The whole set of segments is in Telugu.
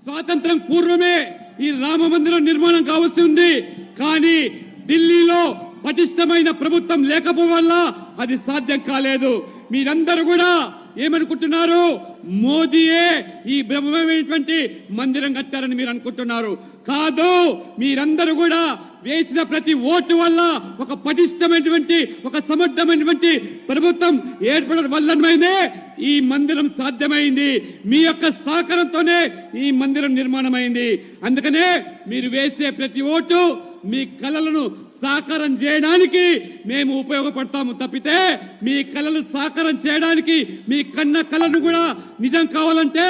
స్వాతంత్రం పూర్వమే ఈ రామ మందిరం నిర్మాణం కావాల్సి ఉంది. కానీ ఢిల్లీలో పటిష్టమైన ప్రభుత్వం లేకపోవడం వల్ల అది సాధ్యం కాలేదు. మీరందరూ కూడా ఏమనుకుంటున్నారు? మోదీయే ఈ బ్రహ్మమైనటువంటి మందిరం కట్టారని మీరు అనుకుంటున్నారు. కాదు, మీరందరూ కూడా వేసిన ప్రతి ఓటు వల్ల ఒక పటిష్టమైనటువంటి ఒక సమర్థమైనటువంటి ప్రభుత్వం ఏర్పడడం వల్లనే ఈ మందిరం సాధ్యమైంది. మీ యొక్క సహకారంతోనే ఈ మందిరం నిర్మాణమైంది. అందుకనే మీరు వేసే ప్రతి ఓటు మీ కలలను సాకారం చేయడానికి మేము ఉపయోగపడతాము తప్పితే మీ కలలు సాకారం చేయడానికి మీ కలను కూడా నిజం కావాలంటే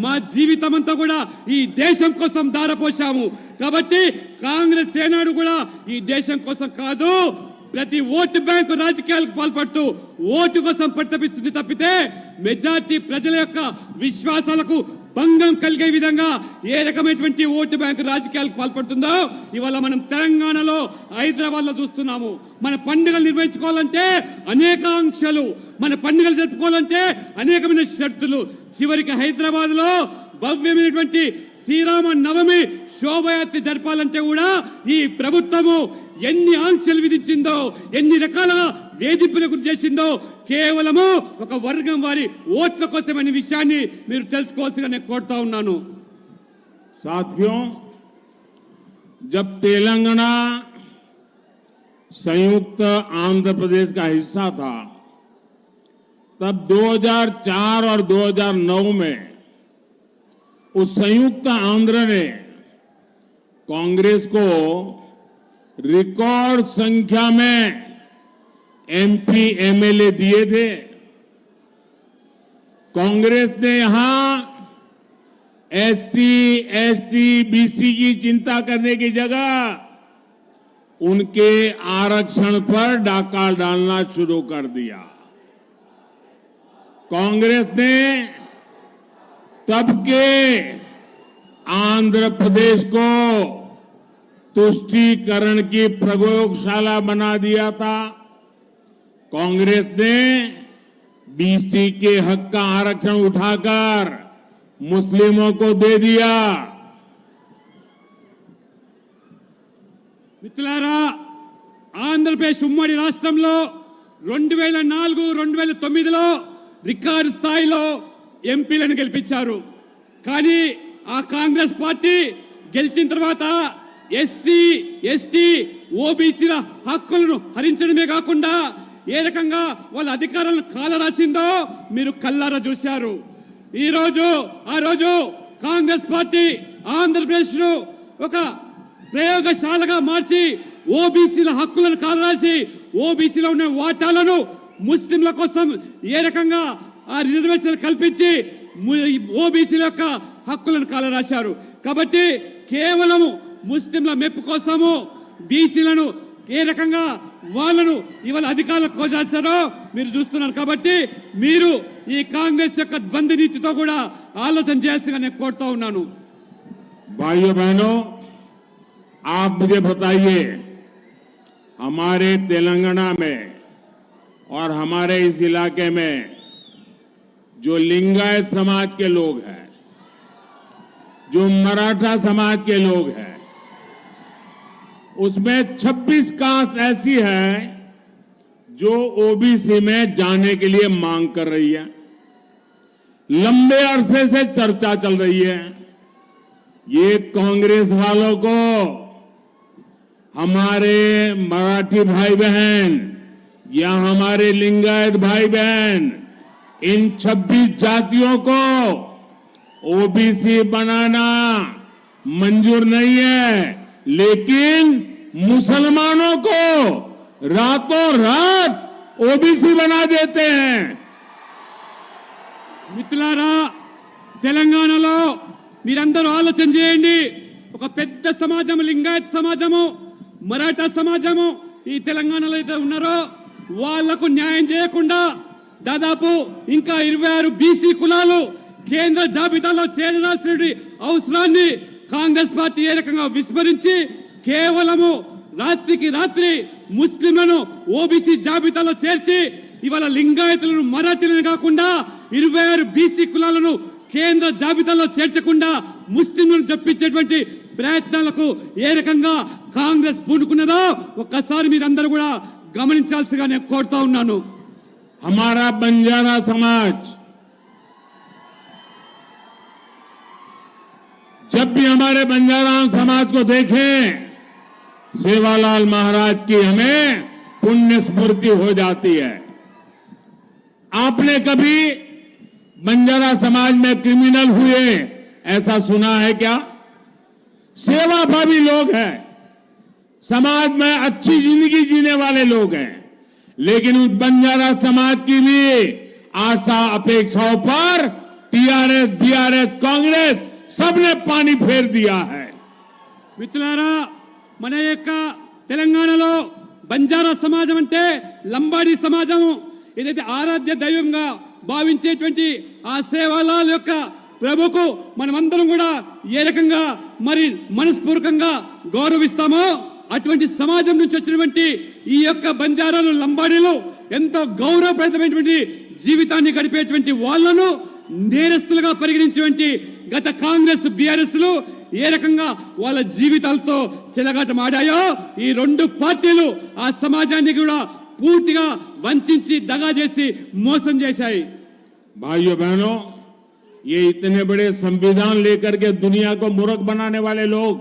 మా జీవితం అంతా కూడా ఈ దేశం కోసం దారపోశాము. కాబట్టి కాంగ్రెస్ ఏనాడు కూడా ఈ దేశం కోసం కాదు, ప్రతి ఓటు బ్యాంకు రాజకీయాలకు పాల్పడుతూ ఓటు కోసం పట్టపిస్తుంది తప్పితే మెజార్టీ ప్రజల యొక్క విశ్వాసాలకు భంగం కలిగే విధంగా ఏ రకమైనటువంటి ఓటు బ్యాంకు రాజకీయాలకు పాల్పడుతుందో ఇవాళ మనం తెలంగాణలో హైదరాబాద్ లో చూస్తున్నాము. మన పండుగలు నిర్వహించుకోవాలంటే అనేక ఆంక్షలు, మన పండుగలు జరుపుకోవాలంటే అనేకమైన షరతులు. చివరికి హైదరాబాద్ లో భవ్యమైనటువంటి శ్రీరామ నవమి శోభయాత్ర జరపాలంటే కూడా ఈ ప్రభుత్వము ఎన్ని ఆంక్షలు విధించిందో, ఎన్ని రకాల వేధింపులకు చేసిందో కేవలము ఒక వర్గం వారి ఓట్ల కోసమనే విషయాన్ని మీరు తెలుసుకోవాల్సిగా నేను కోరుతా ఉన్నాను. साथियों, जब तेलंगाना संयुक्त आंध्र प्रदेश का हिस्सा था तब 2004 और 2009 में उस संयुक्त आंध्र ने कांग्रेस को रिकॉर्ड संख्या में एमपी एमएलए दिए थे. कांग्रेस ने यहां एससी, एसटी, बीसी की चिंता करने की जगह उनके आरक्षण पर डाका डालना शुरू कर दिया. कांग्रेस ने तब के आंध्र प्रदेश को तुष्टीकरण की प्रयोगशाला बना दिया था. कांग्रेस ने बीसी के हक का आरक्षण उठाकर मुस्लिमों को दे दिया. మిత్రులారా, ఆంధ్రప్రదేశ్ ఉమ్మడి రాష్ట్రంలో 2004-2009లో రికార్డు స్థాయిలో ఎంపీలను గెలిపించారు. కానీ ఆ కాంగ్రెస్ పార్టీ గెలిచిన తర్వాత ఎస్సీ, ఎస్టీ, ఓబీసీల హక్కులను హరించడమే కాకుండా ఏ రకంగా వాళ్ళ అధికారాలను కాలరాసిందో మీరు కల్లారా చూశారు. ఆ రోజు కాంగ్రెస్ పార్టీ ఆంధ్రప్రదేశ్ ను ఒక ప్రయోగశాలగా మార్చి ఓబీసీల హక్కులను కాలరాసి ఓబీసీలో ఉన్న వాటాలను ముస్లింల కోసం ఏ రకంగా ఆ రిజర్వేషన్ కల్పించి ఓబీసీల యొక్క హక్కులను కాలరాశారు. కాబట్టి కేవలం ముస్లింల మెప్పు కోసము బీసీలను ఏ రకంగా వాళ్ళను ఇవాళ అధికారులకు కోజాల్సారో మీరు చూస్తున్నారు. కాబట్టి మీరు ఈ కాంగ్రెస్ యొక్క ద్వంద్వ నీతితో కూడా ఆలోచన చేయాల్సిగా నేను కోరుతా ఉన్నాను. भाइयों बहनों, आप मुझे बताइए, हमारे तेलंगाना में और हमारे इस इलाके में जो लिंगायत समाज के लोग हैं, जो मराठा समाज के लोग हैं, उसमें 26 कास्ट ऐसी है जो ओबीसी में जाने के लिए मांग कर रही है. लंबे अरसे से चर्चा चल रही है. ये कांग्रेस वालों को हमारे मराठी भाई बहन या हमारे लिंगायत भाई बहन इन 26 जातियों को ओबीसी बनाना मंजूर नहीं है, लेकिन मुसलमानों को रातों रात ओबीसी बना देते हैं. మిత్రులారా, తెలంగాణలో మీరందరూ ఆలోచన చేయండి. ఒక పెద్ద సమాజం లింగాయత్ సమాజము, మరాఠా సమాజము ఈ తెలంగాణలో అయితే ఉన్నారో వాళ్లకు న్యాయం చేయకుండా దాదాపు ఇంకా 26 బీసీ కులాలు కేంద్ర జాబితాలో చేరాల్సిన అవసరాన్ని కాంగ్రెస్ పార్టీ ఏ రకంగా విస్మరించి కేవలము రాత్రికి రాత్రి ముస్లింలను ఓబీసీ జాబితాలో చేర్చి ఇవాళ లింగాయతులను మరాఠీలను కాకుండా 26 బీసీ కులాలను కేంద్ర జాబితాలో చేర్చకుండా ముస్లింలను చెప్పించేటువంటి ప్రయత్నాలకు ఏ రకంగా కాంగ్రెస్ పూనుకున్నదో ఒక్కసారి మీరందరూ కూడా గమనించాల్సిగా నేను కోరుతా ఉన్నాను. हमारा बंजारा समाज जब भी हमारे बंजारा समाज को देखें सेवालाल महाराज की हमें पुण्य स्मृति हो जाती है. आपने कभी बंजारा समाज में क्रिमिनल हुए ऐसा सुना है क्या? सेवाभावी लोग हैं, समाज में अच्छी जिंदगी जीने वाले लोग हैं, लेकिन उस बंजारा समाज की भी आशा अपेक्षाओं पर टीआरएस, बीआरएस, कांग्रेस सबने पानी फेर दिया है. మిత్రులారా, మన యొక్క తెలంగాణలో బంజారా సమాజం అంటే లంబాడి సమాజం, ఏదైతే ఆరాధ్య దైవంగా భావించేటువంటి ఆ సేవాలాల్ యొక్క ప్రభుకు మనమందరం కూడా ఏ రకంగా మరి మనస్పూర్వకంగా గౌరవిస్తామో అటువంటి సమాజం నుంచి వచ్చినటువంటి ఈ యొక్క బంజారాలు, లంబాడీలు ఎంతో గౌరవప్రదమైనటువంటి జీవితాన్ని గడిపేటువంటి వాళ్లను నేరస్తులుగా పరిగణించేటువంటి గత కాంగ్రెస్, బీఆర్ఎస్లు ఏ రకంగా వాళ్ళ జీవితాలతో చెలగాటమాడాయో ఈ రెండు పార్టీలు ఆ సమాజాన్ని కూడా పూర్తిగా వంచించి దగా చేసి మోసం చేశాయి. भाइयों बहनों, ये इतने बड़े संविधान लेकर के दुनिया को मूर्ख बनाने वाले लोग,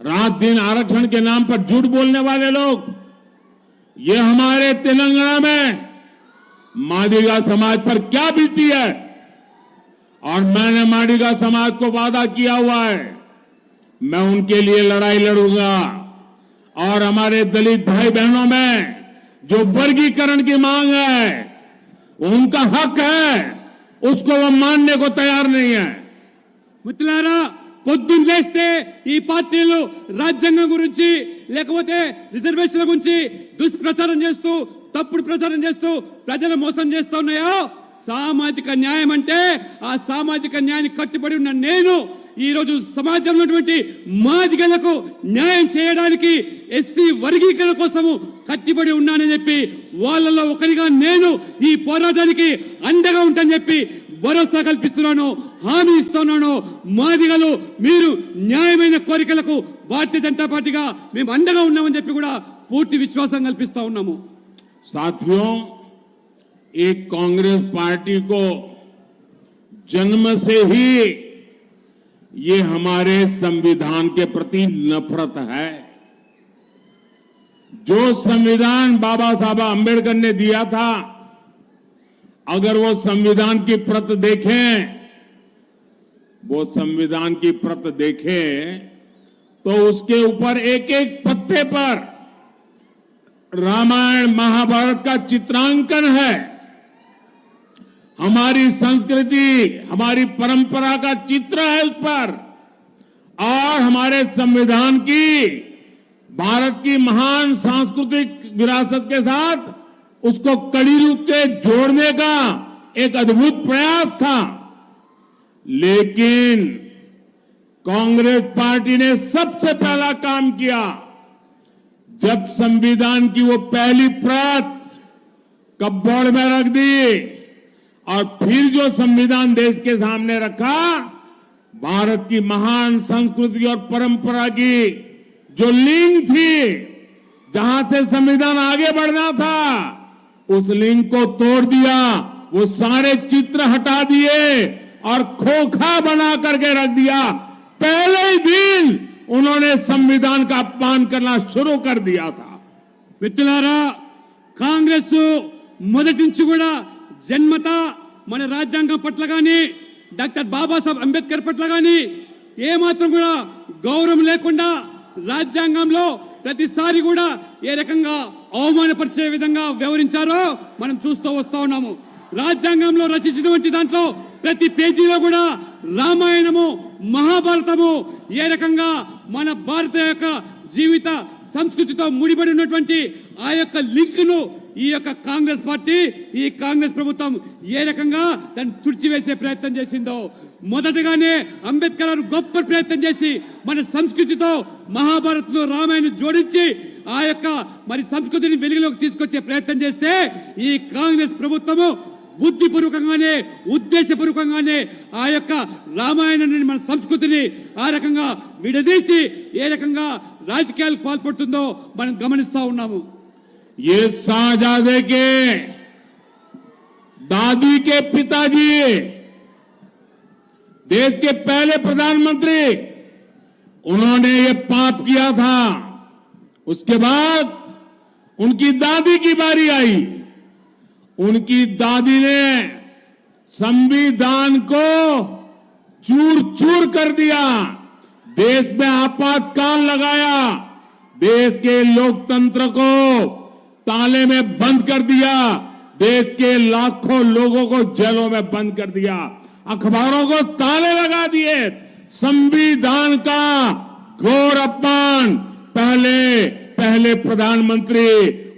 रात दिन आरक्षण के नाम पर झूठ बोलने वाले लोग, ये हमारे तेलंगाना में मादिगा समाज पर क्या बीती है. और मैंने मादिगा समाज को वादा किया हुआ है, मैं उनके लिए लड़ाई लड़ूंगा. और हमारे दलित भाई बहनों में जो वर्गीकरण की मांग है, उनका हक है, उसको वो मानने को तैयार नहीं है. మిత్రులారా, పొద్దున్న లేస్తే ఈ పార్టీలు రాజ్యాంగం గురించి లేకపోతే రిజర్వేషన్ల గురించి దుష్ప్రచారం చేస్తూ తప్పుడు ప్రచారం చేస్తూ ప్రజలు మోసం చేస్తూ ఉన్నాయో, సామాజిక న్యాయం అంటే ఆ సామాజిక న్యాయాన్ని కట్టుబడి ఉన్న నేను ఈ రోజు సమాజంలో ఉన్నటువంటి మాదిగలకు న్యాయం చేయడానికి ఎస్సీ వర్గీకరణ కోసము కట్టుబడి ఉన్నానని చెప్పి వాళ్ళలో ఒకరిగా నేను ఈ పోరాటానికి అండగా ఉంటానని చెప్పి భరోసా కల్పిస్తున్నాను, హామీ ఇస్తున్నాను. మాదిగలు మీరు న్యాయమైన కోరికలకు భారతీయ జనతా పార్టీగా మేము అండగా ఉన్నామని చెప్పి కూడా పూర్తి విశ్వాసం కల్పిస్తా ఉన్నాము. साथियों, एक कांग्रेस पार्टी को जन्म से ही ये हमारे संविधान के प्रति नफरत है. जो संविधान बाबा साहब अंबेडकर ने दिया था, अगर वो संविधान की प्रत देखें, वो संविधान की प्रत देखें तो उसके ऊपर एक एक पत्ते पर रामायण महाभारत का चित्रांकन है. हमारी संस्कृति, हमारी परंपरा का चित्र है उस पर, और हमारे संविधान की, भारत की महान सांस्कृतिक विरासत के साथ उसको कड़ी रूप के जोड़ने का एक अद्भुत प्रयास था. लेकिन कांग्रेस पार्टी ने सबसे पहला काम किया, जब संविधान की वो पहली प्रत कपबोर्ड में रख दी और फिर जो संविधान देश के सामने रखा, भारत की महान संस्कृति और परंपरा की जो लिंक थी, जहां से संविधान आगे बढ़ना था, उस लिंक को तोड़ दिया. वो सारे चित्र हटा दिए और खोखा बना करके रख दिया. पहले ही दिन उन्होंने संविधान का अपमान करना शुरू कर दिया था. మిత్రులారా, కాంగ్రెస్ మొదటి నుంచి కూడా జన్మత మన రాజ్యాంగం పట్ల గాని డాక్టర్ బాబాసాహెబ్ అంబేద్కర్ పట్ల గాని ఏమాత్రం కూడా గౌరవం లేకుండా రాజ్యాంగంలో ప్రతిసారి కూడా ఏ రకంగా అవమానపరిచే విధంగా వ్యవహరించారో మనం చూస్తూ వస్తా ఉన్నాము. రాజ్యాంగంలో రచించినటువంటి దాంట్లో ప్రతి పేజీలో కూడా రామాయణము, మహాభారతము ఏ రకంగా మన భారత యొక్క జీవిత సంస్కృతితో ముడిపడి ఉన్నటువంటి ఆ యొక్క లింక్ ను ఈ యొక్క కాంగ్రెస్ పార్టీ, ఈ కాంగ్రెస్ ప్రభుత్వం ఏ రకంగా దాన్ని తుడిచివేసే ప్రయత్నం చేసిందో, మొదటగానే అంబేద్కర్ గారు గొప్ప ప్రయత్నం చేసి మన సంస్కృతితో మహాభారత్లో రామాయణం జోడించి ఆ యొక్క మరి సంస్కృతిని వెలుగులోకి తీసుకొచ్చే ప్రయత్నం చేస్తే ఈ కాంగ్రెస్ ప్రభుత్వము బుద్ధిపూర్వకంగానే ఉద్దేశపూర్వకంగానే ఆ యొక్క రామాయణాన్ని మన సంస్కృతిని ఆ రకంగా విడదీసి ఏ రకంగా రాజకీయాలకు పాల్పడుతుందో మనం గమనిస్తా ఉన్నాము. ये शाहजादे के दादी के पिताजी देश के पहले प्रधानमंत्री, उन्होंने ये पाप किया था. उसके बाद उनकी दादी की बारी आई. उनकी दादी ने संविधान को चूर चूर कर दिया, देश में आपातकाल लगाया, देश के लोकतंत्र को ताले में बंद कर दिया, देश के लाखों लोगों को जेलों में बंद कर दिया, अखबारों को ताले लगा दिए. संविधान का घोर अपमान पहले प्रधानमंत्री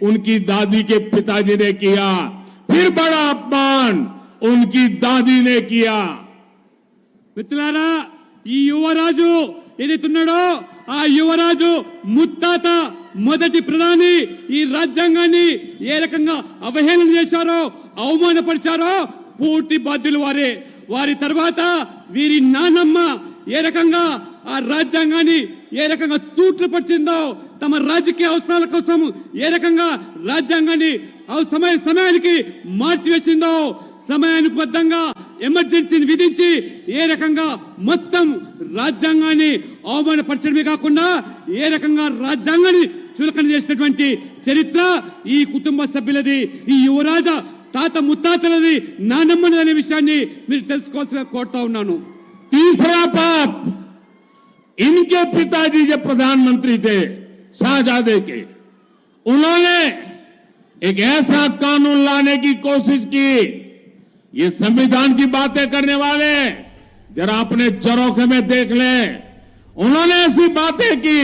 उनकी दादी के पिताजी ने किया, फिर बड़ा अपमान उनकी दादी ने किया. మిత్రులారా, ఈ యువరాజు ఏదైతున్నాడో ఆ యువరాజు ముత్తాత మొదటి ప్రధాని ఈ రాజ్యాంగాన్ని ఏ రకంగా అవహేళన చేశారో, అవమానపరిచారో పూర్తి బాధ్యులు వారే. వారి తర్వాత వీరి నానమ్మ ఏ రకంగా ఆ రాజ్యాంగాన్ని ఏ రకంగా తూట్లు పరిచిందో, తమ రాజకీయ అవసరాల కోసం ఏ రకంగా రాజ్యాంగాన్ని సమయానికి మార్చివేసిందో, సమయానుబద్ధంగా ఎమర్జెన్సీని విధించి ఏ రకంగా మొత్తం రాజ్యాంగాన్ని అవమానపరచడమే కాకుండా ఏ రకంగా రాజ్యాంగాన్ని చులకన చేసినటువంటి చరిత్ర ఈ కుటుంబ సభ్యులది, ఈ యువరాజ తాత ముత్తాతలది, నానమ్మది అనే విషయాన్ని మీరు తెలుసుకోవాల్సిన కోరుతా ఉన్నాను. तीसरा पाप, इनके पिताजी जब प्रधानमंत्री थे शाहजादे के, उन्होंने एक ऐसा कानून लाने की कोशिश की. ये संविधान की बातें करने वाले जरा अपने चरौखे में देख ले. उन्होंने ऐसी बातें की